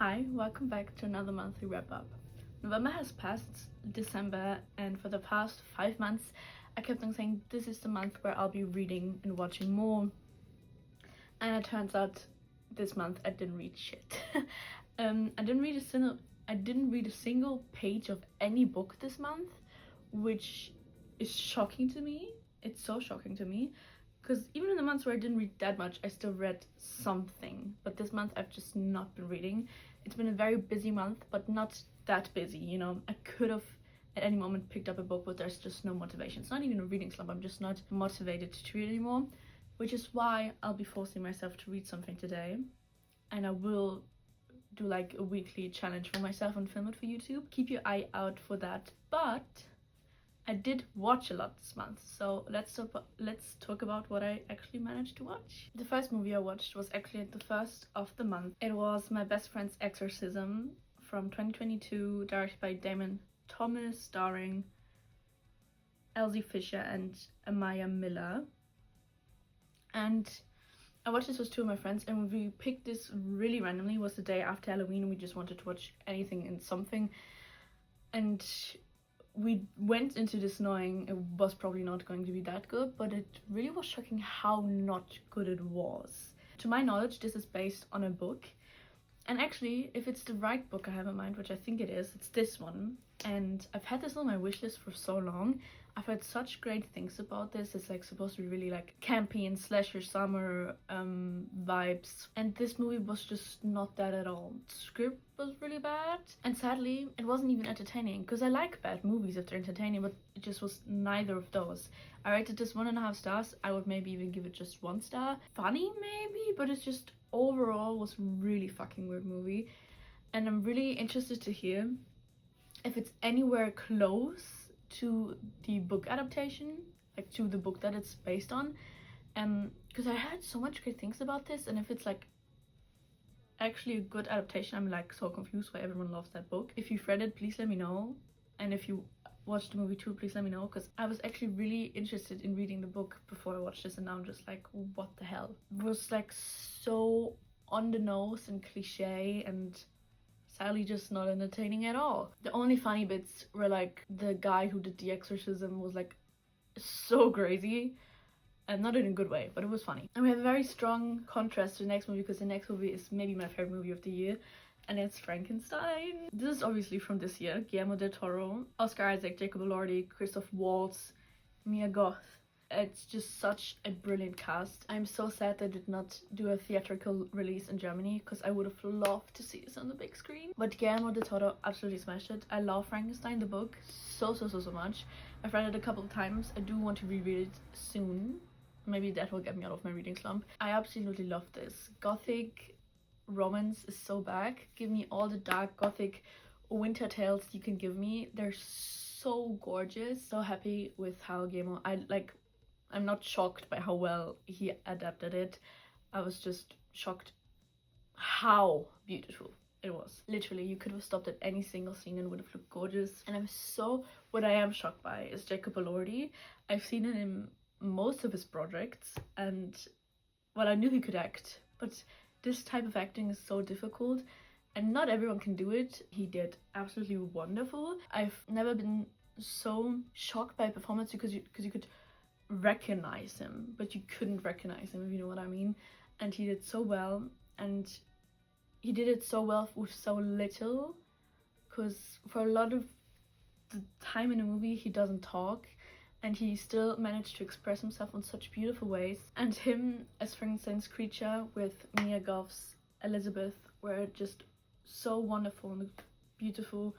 Hi, welcome back to another monthly wrap-up. November has passed, it's December, and for the past 5 months I kept on saying this is the month where I'll be reading and watching more, and it turns out this month I didn't read shit. I didn't read a single page of any book this month, which is shocking to me. It's so shocking to me, because even in the months where I didn't read that much, I still read something. But this month I've just not been reading. It's been a very busy month, but not that busy, you know. I could have at any moment picked up a book, but there's just no motivation. It's not even a reading slump, I'm just not motivated to read anymore, which is why I'll be forcing myself to read something today. And I will do like a weekly challenge for myself and film it for YouTube. Keep your eye out for that. But I did watch a lot this month, so let's talk about what I actually managed to watch. The first movie I watched was actually the first of the month. It was My Best Friend's Exorcism from 2022, directed by Damon Thomas, starring Elsie Fisher and Amaya Miller. And I watched this with two of my friends, and we picked this really randomly. It was the day after Halloween, and we just wanted to watch anything and something. And we went into this knowing it was probably not going to be that good, but it really was shocking how not good it was. To my knowledge, this is based on a book, and actually, if it's the right book I have in mind, which I think it is, it's this one. And I've had this on my wish list for so long. I've heard such great things about this. It's like supposed to be really like campy and slasher summer vibes, and this movie was just not that at all. The script was really bad, and sadly it wasn't even entertaining, because I like bad movies if they're entertaining, but it just was neither of those. I rated this 1.5 stars. I would maybe even give it just 1 star. Funny maybe, but it's just overall was really fucking weird movie. And I'm really interested to hear if it's anywhere close to the book adaptation, like to the book that it's based on, because I heard so much great things about this, and if it's like actually a good adaptation, I'm like so confused why everyone loves that book. If you've read it, please let me know, and if you watched the movie too, please let me know, because I was actually really interested in reading the book before I watched this, and now I'm just like, what the hell. It was like so on the nose and cliche, and sadly just not entertaining at all. The only funny bits were like the guy who did the exorcism was like so crazy, and not in a good way, but it was funny. And we have a very strong contrast to the next movie, because the next movie is maybe my favorite movie of the year, and it's Frankenstein. This is obviously from this year. Guillermo del Toro, Oscar Isaac, Jacob Elordi, Christoph Waltz, Mia Goth. It's just such a brilliant cast. I'm so sad they did not do a theatrical release in Germany, because I would have loved to see this on the big screen. But Guillermo del Toro absolutely smashed it. I love Frankenstein, the book, so much. I've read it a couple of times. I do want to reread it soon. Maybe that will get me out of my reading slump. I absolutely love this. Gothic romance is so back. Give me all the dark gothic winter tales you can give me. They're so gorgeous. So happy with how Guillermo, I'm not shocked by how well he adapted it. I was just shocked how beautiful it was. Literally, you could have stopped at any single scene and would have looked gorgeous. And what I am shocked by is Jacob Elordi. I've seen him in most of his projects, and well, I knew he could act, but this type of acting is so difficult, and not everyone can do it. He did absolutely wonderful. I've never been so shocked by a performance, because you could recognize him, but you couldn't recognize him, if you know what I mean. And he did so well, and he did it so well with so little, because for a lot of the time in the movie he doesn't talk, and he still managed to express himself in such beautiful ways. And him as Frankenstein's creature with Mia Goth's Elizabeth were just so wonderful and beautiful,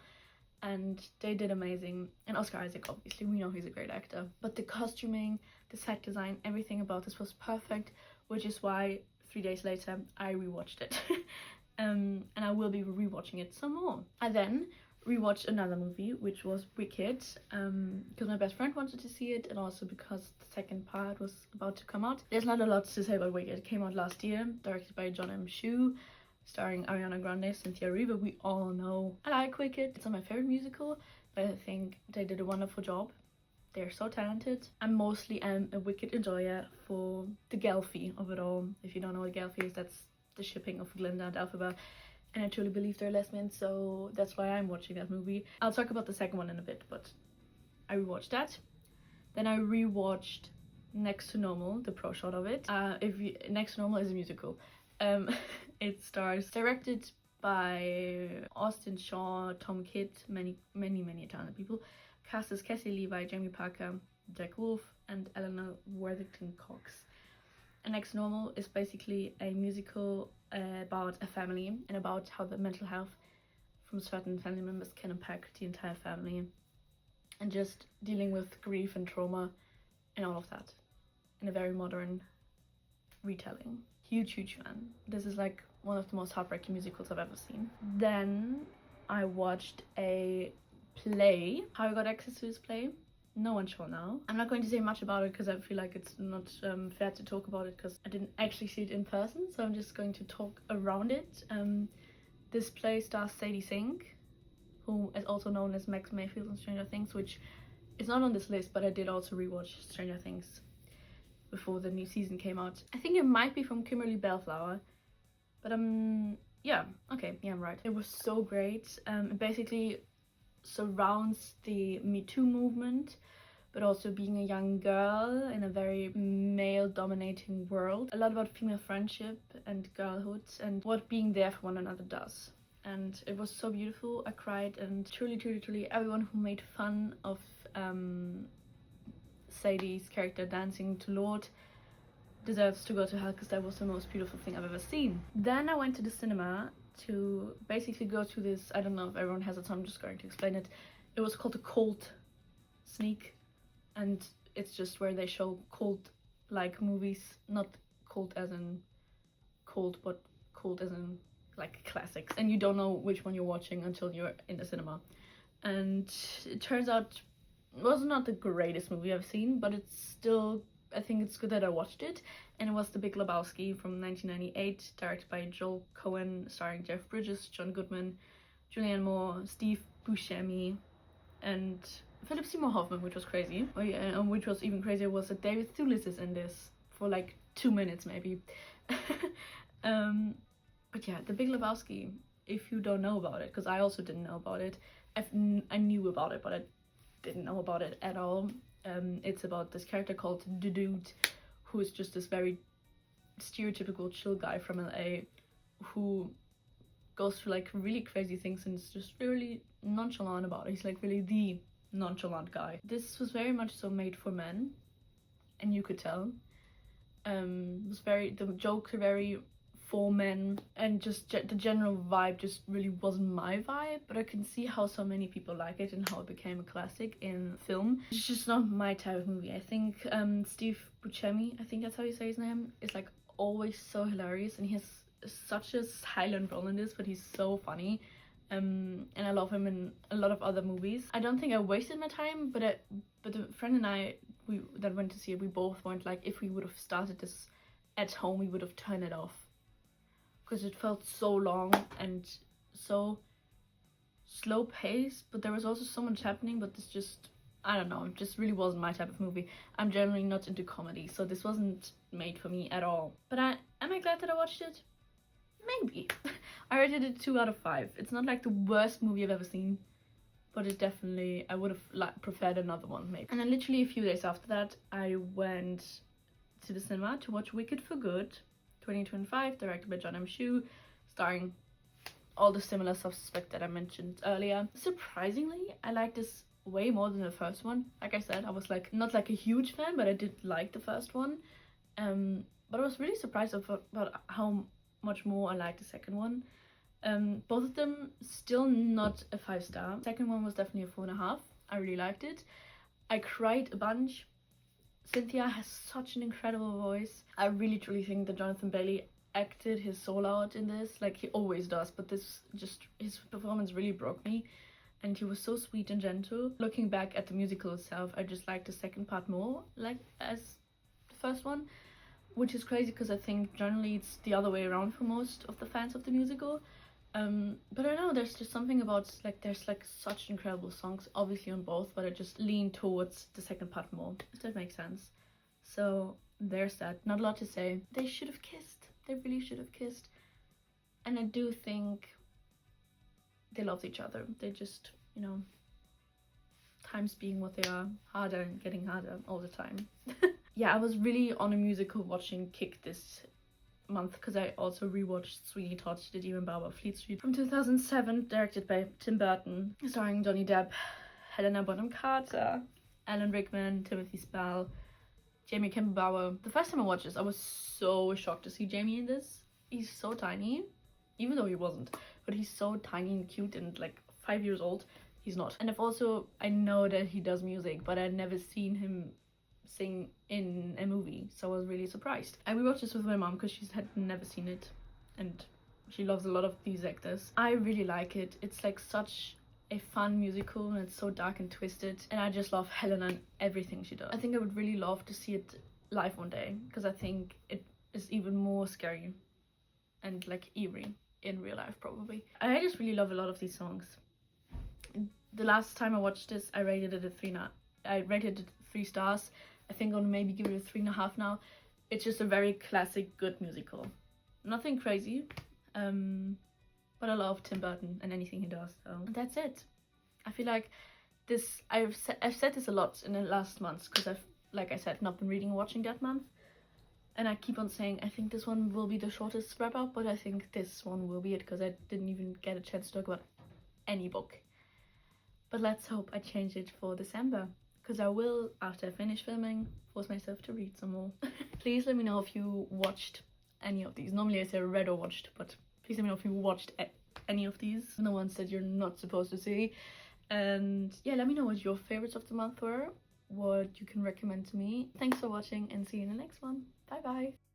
and they did amazing. And Oscar Isaac, obviously, we know he's a great actor, but the costuming, the set design, everything about this was perfect, which is why 3 days later I rewatched it. And I will be rewatching it some more. I then rewatched another movie, which was Wicked, because my best friend wanted to see it, and also because the second part was about to come out. There's not a lot to say about Wicked. It came out last year, directed by John M. Chu, starring Ariana Grande, Cynthia Erivo. We all know I like Wicked. It's not my favorite musical, but I think they did a wonderful job. They're so talented. I mostly am a Wicked enjoyer for the Gelfie of it all. If you don't know what Gelfie is, that's the shipping of Glinda and Elphaba. and I truly believe they're lesbians, so that's why I'm watching that movie. I'll talk about the second one in a bit, but I rewatched that. Then I rewatched Next to Normal, the pro shot of it. Next to Normal is a musical. It stars, directed by Austin Shaw, Tom Kidd, many talented people. Cast as Cassie Levi, Jamie Parker, Jack Wolf, and Eleanor Worthington Cox. And Next to Normal is basically a musical about a family and about how the mental health from certain family members can impact the entire family, and just dealing with grief and trauma and all of that in a very modern retelling. Huge fan. This is like one of the most heartbreaking musicals I've ever seen. Then I watched a play. How I got access to this play, no one's sure now. I'm not going to say much about it because I feel like it's not fair to talk about it because I didn't actually see it in person, so I'm just going to talk around it. This play stars Sadie Sink, who is also known as Max Mayfield in Stranger Things, which is not on this list, but I did also rewatch Stranger Things before the new season came out. I think it might be from Kimberly Bellflower, but yeah, okay, yeah, I'm right. It was so great. It basically surrounds the Me Too movement, but also being a young girl in a very male-dominating world. A lot about female friendship and girlhood and what being there for one another does. And it was so beautiful. I cried, and truly everyone who made fun of Sadie's character dancing to Lord deserves to go to hell, because that was the most beautiful thing I've ever seen. Then I went to the cinema to basically go to this, I don't know if everyone has it, so I'm just going to explain it. It was called a cult sneak, and it's just where they show cult-like movies, not cult as in cult, but cult as in like classics, and you don't know which one you're watching until you're in the cinema. And it turns out it was not the greatest movie I've seen, but it's still, I think it's good that I watched it. And it was The Big Lebowski from 1998, directed by Joel Cohen, starring Jeff Bridges, John Goodman, Julianne Moore, Steve Buscemi, and Philip Seymour Hoffman, which was crazy. Which was even crazier was that David Thewlis is in this for like 2 minutes maybe. But yeah, The Big Lebowski, if you don't know about it, because I also didn't know about it. I knew about it, but I didn't know about it at all. It's about this character called The Dude, who is just this very stereotypical chill guy from LA who goes through like really crazy things and is just really nonchalant about it. He's like really the nonchalant guy. This was very much so made for men, and you could tell. The jokes are very for men, and just the general vibe just really wasn't my vibe, but I can see how so many people like it and how it became a classic in film. It's just not my type of movie. I think Steve Buscemi, I think that's how you say his name, is like always so hilarious, and he has such a silent role in this, but he's so funny. And I love him in a lot of other movies. I don't think I wasted my time, but a friend and I that went to see it, we both went like, if we would have started this at home, we would have turned it off, because it felt so long and so slow paced, but there was also so much happening. But this just, I don't know, it just really wasn't my type of movie. I'm generally not into comedy, so this wasn't made for me at all. But am I glad that I watched it? Maybe. I rated it 2 out of 5. It's not like the worst movie I've ever seen, but it definitely, I would have preferred another one maybe. And then literally a few days after that, I went to the cinema to watch Wicked for Good 2025, directed by John M. Chu, starring all the similar suspects that I mentioned earlier. Surprisingly, I like this way more than the first one. Like I said, I was like not like a huge fan, but I did like the first one. But I was really surprised about how much more I liked the second one. Both of them still not a 5-star. The second one was definitely a 4.5. I really liked it. I cried a bunch. Cynthia has such an incredible voice. I really truly think that Jonathan Bailey acted his soul out in this, like he always does, but this just, his performance really broke me, and he was so sweet and gentle. Looking back at the musical itself, I just liked the second part more like as the first one, which is crazy because I think generally it's the other way around for most of the fans of the musical. But I don't know, there's just something about like, there's like such incredible songs obviously on both, but I just lean towards the second part more, if that makes sense. So there's that. Not a lot to say. They should have kissed. They really should have kissed. And I do think they loved each other. They just, you know, times being what they are, harder and getting harder all the time. Yeah, I was really on a musical watching kick this month because I also rewatched Sweeney Todd, The Demon Barber of Fleet Street from 2007, directed by Tim Burton, starring Johnny Depp, Helena Bonham Carter, Alan Rickman, Timothy Spall, Jamie Kemp Bauer. The first time I watched this, I was so shocked to see Jamie in this. He's so tiny, even though he wasn't, but he's so tiny and cute and like 5 years old. He's not. And I know that he does music, but I'd never seen him sing in a movie, so I was really surprised. I rewatched this with my mom because she had never seen it and she loves a lot of these actors. I really like it. It's like such a fun musical and it's so dark and twisted, and I just love Helena and everything she does. I think I would really love to see it live one day because I think it is even more scary and like eerie in real life probably. I just really love a lot of these songs. The last time I watched this, I rated it a 3 stars. I think I'll maybe give it a 3.5 now. It's just a very classic, good musical. Nothing crazy, but I love Tim Burton and anything he does. So that's it. I feel like this. I've said this a lot in the last months because I've, like I said, not been reading or watching that month, and I keep on saying I think this one will be the shortest wrap up, but I think this one will be it because I didn't even get a chance to talk about any book. But let's hope I change it for December, because I will, after I finish filming, force myself to read some more. Please let me know if you watched any of these. Normally I say read or watched, but please let me know if you watched any of these, the ones that you're not supposed to see. And yeah, let me know what your favorites of the month were, what you can recommend to me. Thanks for watching and see you in the next one. Bye bye.